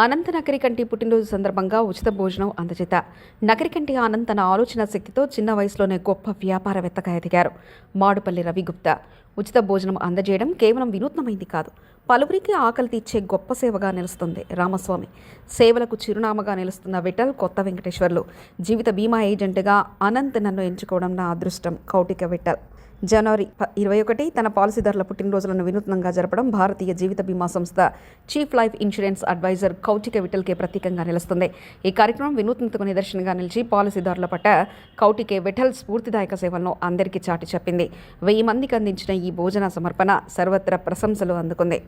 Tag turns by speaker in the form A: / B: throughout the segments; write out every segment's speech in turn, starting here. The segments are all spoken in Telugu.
A: అనంత నకరికంటి పుట్టినరోజు సందర్భంగా ఉచిత భోజనం అందజేత. నకరికంటి అనంత్ తన ఆలోచన శక్తితో చిన్న వయసులోనే గొప్ప వ్యాపారవేత్తగా ఎదిగారు. మాడుపల్లి రవిగుప్తా ఉచిత భోజనం అందజేయడం కేవలం వినూత్నమైంది కాదు, పలువురికి ఆకలి తీర్చే గొప్ప సేవగా నిలుస్తుంది. రామస్వామి సేవలకు చిరునామాగా నిలుస్తున్న విఠల్ కొత్త వెంకటేశ్వర్లు జీవిత బీమా ఏజెంట్గా అనంత్ నన్ను ఎంచుకోవడం నా అదృష్టం. కౌటిక విఠల్ జనవరి 21 తన పాలసీదారుల పుట్టినరోజులను వినూత్నంగా జరపడం భారతీయ జీవిత బీమా సంస్థ చీఫ్ లైఫ్ ఇన్సూరెన్స్ అడ్వైజర్ కౌటిక విఠల్కే ప్రత్యేకంగా నిలుస్తుంది. ఈ కార్యక్రమం వినూత్నతకు నిదర్శనంగా నిలిచి పాలసీదారుల పట్ల కౌటికే విఠల్ స్ఫూర్తిదాయక సేవలను అందరికీ చాటి చెప్పింది. 1000 మందికి అందించిన ఈ భోజన సమర్పణ సర్వత్రా ప్రశంసలు అందుకుంది.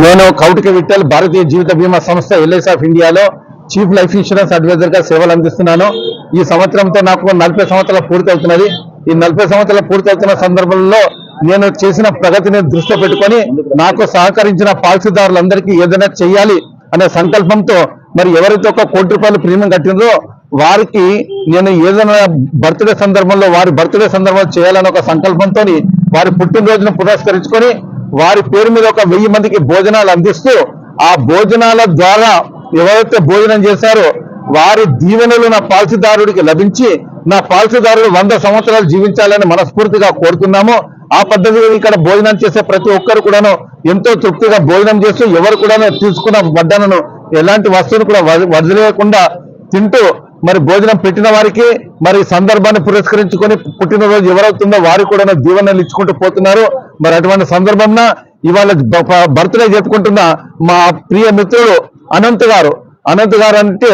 B: నేను కౌటిక విఠల్ భారతీయ జీవిత బీమా సంస్థ ఎల్ఐసి ఆఫ్ ఇండియాలో చీఫ్ లైఫ్ ఇన్సూరెన్స్ అడ్వైజర్ గా సేవలు అందిస్తున్నాను. ఈ సంవత్సరంతో నాకు 40 సంవత్సరాలు పూర్తి అవుతున్నది. ఈ 40 సంవత్సరాలు పూర్తి అవుతున్న సందర్భంలో నేను చేసిన ప్రగతిని దృష్టిలో పెట్టుకొని నాకు సహకరించిన పాలసీదారులందరికీ ఏదైనా చేయాలి అనే సంకల్పంతో మరి ఎవరైతే ఒక ₹1 ప్రీమియం కట్టినో వారికి నేను ఏదైనా బర్త్డే సందర్భంలో వారి బర్త్డే సందర్భంలో చేయాలనే ఒక సంకల్పంతో వారి పుట్టినరోజును పురస్కరించుకొని వారి పేరు మీద ఒక 1000 మందికి భోజనాలు అందిస్తూ ఆ భోజనాల ద్వారా ఎవరైతే భోజనం చేశారో వారి దీవెనలు నా పాలసీదారుడికి లభించి నా పాలసీదారుడు 100 సంవత్సరాలు జీవించాలని మనస్ఫూర్తిగా కోరుతున్నాము. ఆ పద్ధతిలో ఇక్కడ భోజనం చేసే ప్రతి ఒక్కరు కూడాను ఎంతో తృప్తిగా భోజనం చేస్తూ ఎవరు కూడా తీసుకున్న వడ్డనను ఎలాంటి వస్తువును కూడా వదిలేయకుండా తింటూ మరి భోజనం పెట్టిన వారికి మరి సందర్భాన్ని పురస్కరించుకొని పుట్టినరోజు ఎవరవుతుందో వారికి కూడా దీవెనలు ఇచ్చుకుంటూ పోతున్నారు. మరి అటువంటి సందర్భంలో ఇవాళ బర్త్డే జరుపుకుంటున్న మా ప్రియ మిత్రుడు అనంత్ గారు అంటే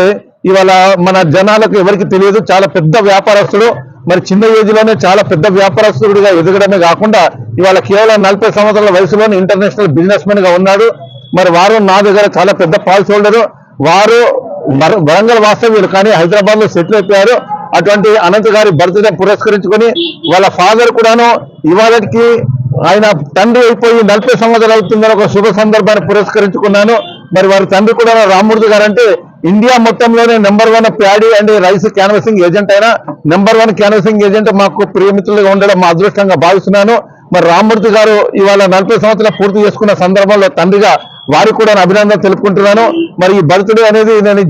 B: ఇవాళ మన జనాలకు ఎవరికి తెలియదు, చాలా పెద్ద వ్యాపారస్తుడు. మరి చిన్న ఏజ్ లోనే చాలా పెద్ద వ్యాపారస్తుడిగా ఎదగడమే కాకుండా ఇవాళ కేవలం 40 సంవత్సరాల వయసులోనే ఇంటర్నేషనల్ బిజినెస్ మెన్ గా ఉన్నాడు. మరి వారు నా దగ్గర చాలా పెద్ద పాలసీ హోల్డరు. వారు వరంగల్ వాస్తవ్యులు కానీ హైదరాబాద్ లో సెటిల్ అయిపోయారు. అటువంటి అనంత్ గారి బర్త్డే పురస్కరించుకొని వాళ్ళ ఫాదర్ కూడాను ఇవాళకి ఆయన తండ్రి అయిపోయి 40 సంవత్సరాలు అవుతుందని ఒక శుభ సందర్భాన్ని పురస్కరించుకున్నాను. మరి వారి తండ్రి కూడా రామ్మూర్తి గారు అంటే ఇండియా మొత్తంలోనే number 1 paddy and rice canvassing agent అయినా నెంబర్ 1 క్యాన్వసింగ్ ఏజెంట్ మాకు ప్రియమిత్రులుగా ఉండడం మా అదృష్టంగా భావిస్తున్నాను. మరి రామ్మూర్తి గారు ఇవాళ 40 సంవత్సరాలు పూర్తి చేసుకున్న సందర్భంలో తండ్రిగా వారికి కూడా అభినందన తెలుపుకుంటున్నాను. మరి ఈ బర్త్డే అనేది నేను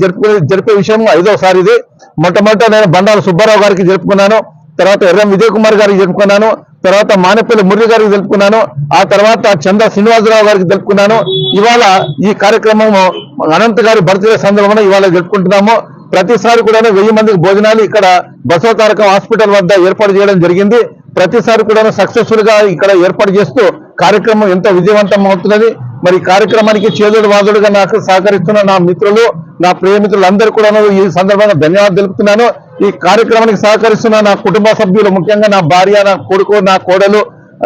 B: జరిపే విషయం 5వ సారి. ఇది మొట్టమొదట నేను బండాల సుబ్బారావు గారికి జరుపుకున్నాను, తర్వాత ఎర్రం విజయ్ కుమార్ గారికి జరుపుకున్నాను, తర్వాత మానేపల్లి మురళి గారికి జరుపుకున్నాను, ఆ తర్వాత చంద్ర శ్రీనివాసరావు గారికి జరుపుకున్నాను. ఇవాళ ఈ కార్యక్రమం అనంత్ గారి బర్త్డే సందర్భంగా ఇవాళ జరుపుకుంటున్నాము. ప్రతిసారి కూడా 1000 మందికి భోజనాలు ఇక్కడ బసవతారకం హాస్పిటల్ వద్ద ఏర్పాటు చేయడం జరిగింది. ప్రతిసారి కూడా సక్సెస్ఫుల్ గా ఇక్కడ ఏర్పాటు చేస్తూ కార్యక్రమం ఎంతో విజయవంతం అవుతున్నది. మరి కార్యక్రమానికి చేదుడు వాదుడుగా నాకు సహకరిస్తున్న నా మిత్రులు, నా ప్రియమిత్రులందరూ కూడా ఈ సందర్భంగా ధన్యవాదాలు తెలుపుతున్నాను. ఈ కార్యక్రమానికి సహకరిస్తున్న నా కుటుంబ సభ్యులు, ముఖ్యంగా నా భార్య, నా కొడుకు, నా కోడలు,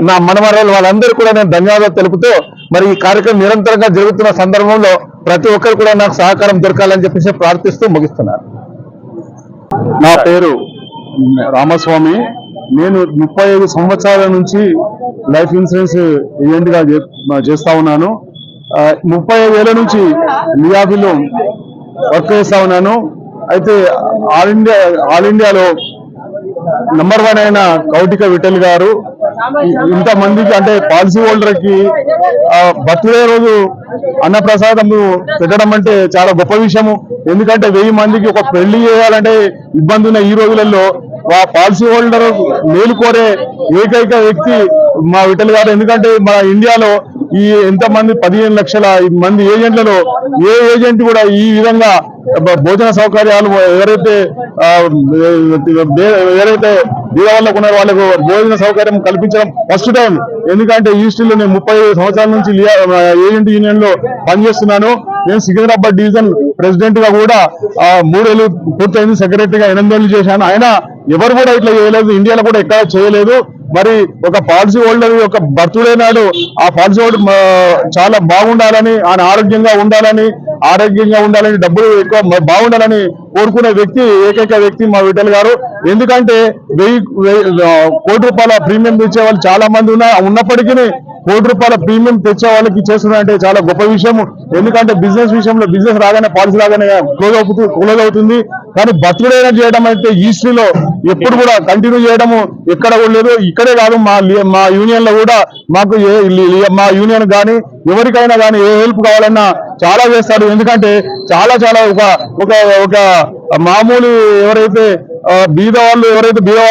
B: నా మనమరాలు, వాళ్ళందరూ కూడా నేను ధన్యవాదాలు తెలుపుతూ మరి ఈ కార్యక్రమం నిరంతరంగా జరుగుతున్న సందర్భంలో ప్రతి ఒక్కరు కూడా నాకు సహకారం దొరకాలని చెప్పేసి ప్రార్థిస్తూ ముగిస్తున్నాను.
C: నా పేరు రామస్వామి. నేను 35 సంవత్సరాల నుంచి లైఫ్ ఇన్సూరెన్స్ ఏజెంట్ గా చేస్తా ఉన్నాను. 35 ఏళ్ల నుంచి మియాబిలో వర్క్ చేస్తా ఉన్నాను. అయితే ఆల్ ఇండియాలో నంబర్ 1 అయిన కౌటిక విఠల్ గారు ఇంతమందికి అంటే పాలసీ హోల్డర్ కి బర్త్డే రోజు అన్నప్రసాదం పెట్టడం అంటే చాలా గొప్ప విషయము. ఎందుకంటే 1000 మందికి ఒక పెళ్లి చేయాలంటే ఇబ్బంది ఉన్న ఈ రోజులలో పాలసీ హోల్డర్ మేలు కోరే ఏకైక వ్యక్తి మా విఠల్ గారు. ఎందుకంటే మన ఇండియాలో ఈ ఎంతమంది 15 లక్షల మంది ఏజెంట్లలో ఏ ఏజెంట్ కూడా ఈ విధంగా భోజన సౌకర్యాలు ఎవరైతే బీదవాళ్ళకు ఉన్నారో వాళ్ళకు భోజన సౌకర్యం కల్పించడం ఫస్ట్ టైం. ఎందుకంటే ఈస్ట్లో నేను 35 సంవత్సరాల నుంచి ఏజెంట్ యూనియన్ లో పనిచేస్తున్నాను. నేను సికింద్రాబాద్ డివిజన్ ప్రెసిడెంట్ గా కూడా 3 ఏళ్ళు పూర్తయింది. సెక్రటరీగా 8 ఏళ్ళు చేశాను. అయినా ఎవరు కూడా ఇట్లా చేయలేదు, ఇండియాలో కూడా ఎక్కడ చేయలేదు. మరి ఒక పాలసీ హోల్డర్ యొక్క బర్త్డే నాడు ఆ పాలసీ హోల్డర్ చాలా బాగుండాలని, ఆయన ఆరోగ్యంగా ఉండాలని డబ్బులు ఎక్కువ బాగుండాలని కోరుకునే వ్యక్తి ఏకైక వ్యక్తి మా విఠల్ గారు. ఎందుకంటే 1000 కోటి రూపాయల ప్రీమియం తెచ్చే వాళ్ళు చాలా మంది ఉన్నప్పటికీ కోటి రూపాయల ప్రీమియం తెచ్చే వాళ్ళకి చేస్తున్నారంటే చాలా గొప్ప విషయం. ఎందుకంటే బిజినెస్ విషయంలో బిజినెస్ రాగానే పాలసీ రాగానే క్లోజ్ అవుతుంది. కానీ బర్త్డే చేయడం అయితే ఈస్ట్రీలో ఎప్పుడు కూడా కంటిన్యూ చేయడము ఎక్కడ కూడా లేదు. ఇక్కడే కాదు, మా యూనియన్ లో కూడా మాకు మా యూనియన్ కానీ ఎవరికైనా కానీ ఏ హెల్ప్ కావాలన్నా చాలా చేస్తారు. ఎందుకంటే చాలా ఒక మామూలు ఎవరైతే బీదవాళ్ళు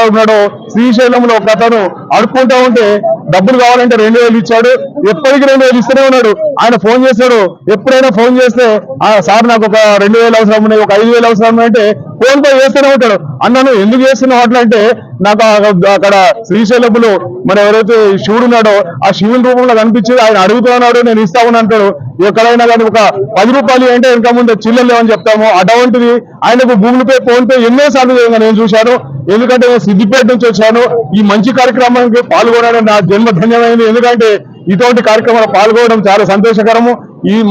C: ఉన్నాడో శ్రీశైలంలో ఒక అతను అడుక్కుంటా ఉంటే డబ్బులు కావాలంటే 2000 ఇచ్చాడు. ఎప్పటికీ 2000 ఇస్తూనే ఉన్నాడు. ఆయన ఫోన్ చేశాడు, ఎప్పుడైనా ఫోన్ చేస్తే సార్ నాకు ఒక 2000 అవసరం ఉన్నాయి, ఒక 5000 అవసరం అంటే ఫోన్ పే చేస్తూనే ఉంటాడు. అన్నాను ఎందుకు చేస్తున్నావు అట్లా అంటే, నాకు అక్కడ శ్రీశైలంలో మన ఎవరైతే శివుడు ఉన్నాడో ఆ శివుని రూపంలో కనిపించి ఆయన అడుగుతున్నాడు, నేను ఇస్తా ఉన్నా అంటాడు. ఎక్కడైనా కానీ ఒక 10 రూపాయలు అంటే ఇంకా ముందు చిల్లలు లేవని చెప్తాము. అటువంటిది ఆయనకు గూగుల్ పే, ఫోన్ పే ఎన్నోసార్లు నేను చూశాను. ఎందుకంటే నేను సిద్దిపేట నుంచి వచ్చాను. ఈ మంచి కార్యక్రమానికి పాల్గొనడం నా జన్మ ధన్యమైంది. ఎందుకంటే ఇటువంటి కార్యక్రమాలు పాల్గొనడం చాలా సంతోషకరము.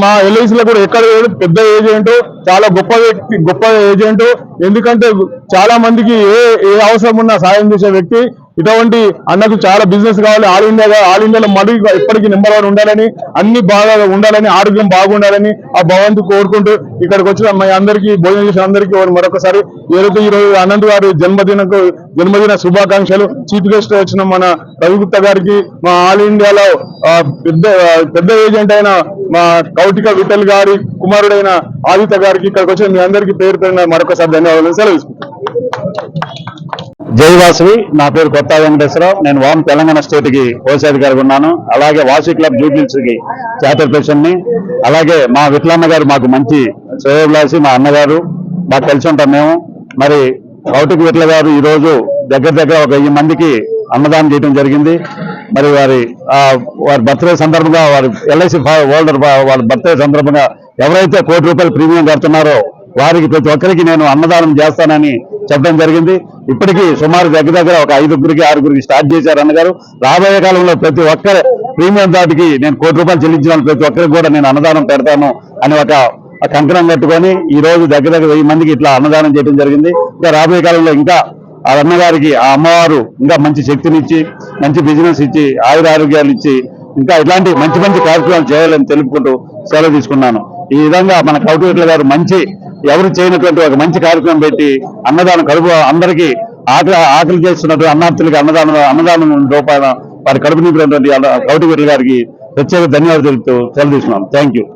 C: మా ఎల్ఐసిలో కూడా ఎక్కడ పెద్ద ఏజెంట్, చాలా గొప్ప ఏజెంట్. ఎందుకంటే చాలా మందికి ఏ అవసరం ఉన్నా సాయం చేసే వ్యక్తి. ఇటువంటి అన్నకు చాలా బిజినెస్ కావాలి, ఆల్ ఇండియాలో మళ్ళీ ఎప్పటికీ నెంబర్ 1 ఉండాలని, అన్ని బాగా ఉండాలని, ఆరోగ్యం బాగుండాలని ఆ భగవంతు కోరుకుంటూ ఇక్కడికి వచ్చిన మా అందరికీ భోజనం చేసిన అందరికీ మరొకసారి ఏదైతే ఈ రోజు అనంత్ గారి జన్మదిన శుభాకాంక్షలు. చీఫ్ గెస్ట్ వచ్చిన మన రవిగుప్తా గారికి, మా ఆల్ ఇండియాలో పెద్ద ఏజెంట్ అయిన మా కౌటిక విఠల్ గారి కుమారుడైన ఆదిత్య గారికి, ఇక్కడికి వచ్చిన మీ అందరికీ పేరు పేరున మరొకసారి ధన్యవాదాలు సెలవు.
B: జై వాసవి. నా పేరు కొత్త వెంకటేశ్వరరావు. నేను వామ్ తెలంగాణ స్టేట్ కి కోశాధికారిగా ఉన్నాను. అలాగే వాసవి క్లబ్ జూబ్లీస్ కి చార్టర్ ప్రెసిడెంట్ ని. అలాగే మా విఠలన్న గారు మాకు మంచి శ్రేయోభిలాషి, మా అన్నగారు, మాకు కలిసి ఉంటాం మేము. మరి కౌటిక విఠల గారు ఈ రోజు దగ్గర ఒక 1000 మందికి అన్నదానం చేయడం జరిగింది. మరి వారి బర్త్డే సందర్భంగా, వారి ఎల్ఐసి హోల్డర్ వారి బర్త్డే సందర్భంగా ఎవరైతే ₹1 కోటి ప్రీమియం కడుతున్నారో వారికి ప్రతి ఒక్కరికి నేను అన్నదానం చేస్తానని చెప్పడం జరిగింది. ఇప్పటికీ సుమారు దగ్గర ఒక 5గురికి 6గురికి స్టార్ట్ చేశారు అన్నగారు. రాబోయే కాలంలో ప్రతి ఒక్కరి ప్రీమియం దాటికి నేను ₹1 కోటి చెల్లించిన ప్రతి ఒక్కరికి కూడా నేను అన్నదానం పెడతాను అని ఒక కంకణం కట్టుకొని ఈ రోజు దగ్గర 1000 మందికి ఇట్లా అన్నదానం చేయడం జరిగింది. ఇంకా రాబోయే కాలంలో ఇంకా ఆ అన్నగారికి ఆ అమ్మవారు ఇంకా మంచి శక్తినిచ్చి, మంచి బిజినెస్ ఇచ్చి, ఆరోగ్యాలు ఇచ్చి ఇంకా ఇట్లాంటి మంచి కార్యక్రమాలు చేయాలని తెలుపుకుంటూ సెలవు తీసుకున్నాను. ఈ విధంగా మన కౌటిక విఠల గారు ఎవరు చేయనటువంటి ఒక మంచి కార్యక్రమం పెట్టి అన్నదానం కడుపు అందరికీ ఆకలి చేస్తున్నటువంటి అన్నార్థులకి అన్నదానం రూపాయల వారి కడుపు నింపినటువంటి కౌటిక విఠల గారికి ప్రత్యేక ధన్యవాదాలు తెలుపుతూ సెలవు తీసుకున్నాను. Thank you.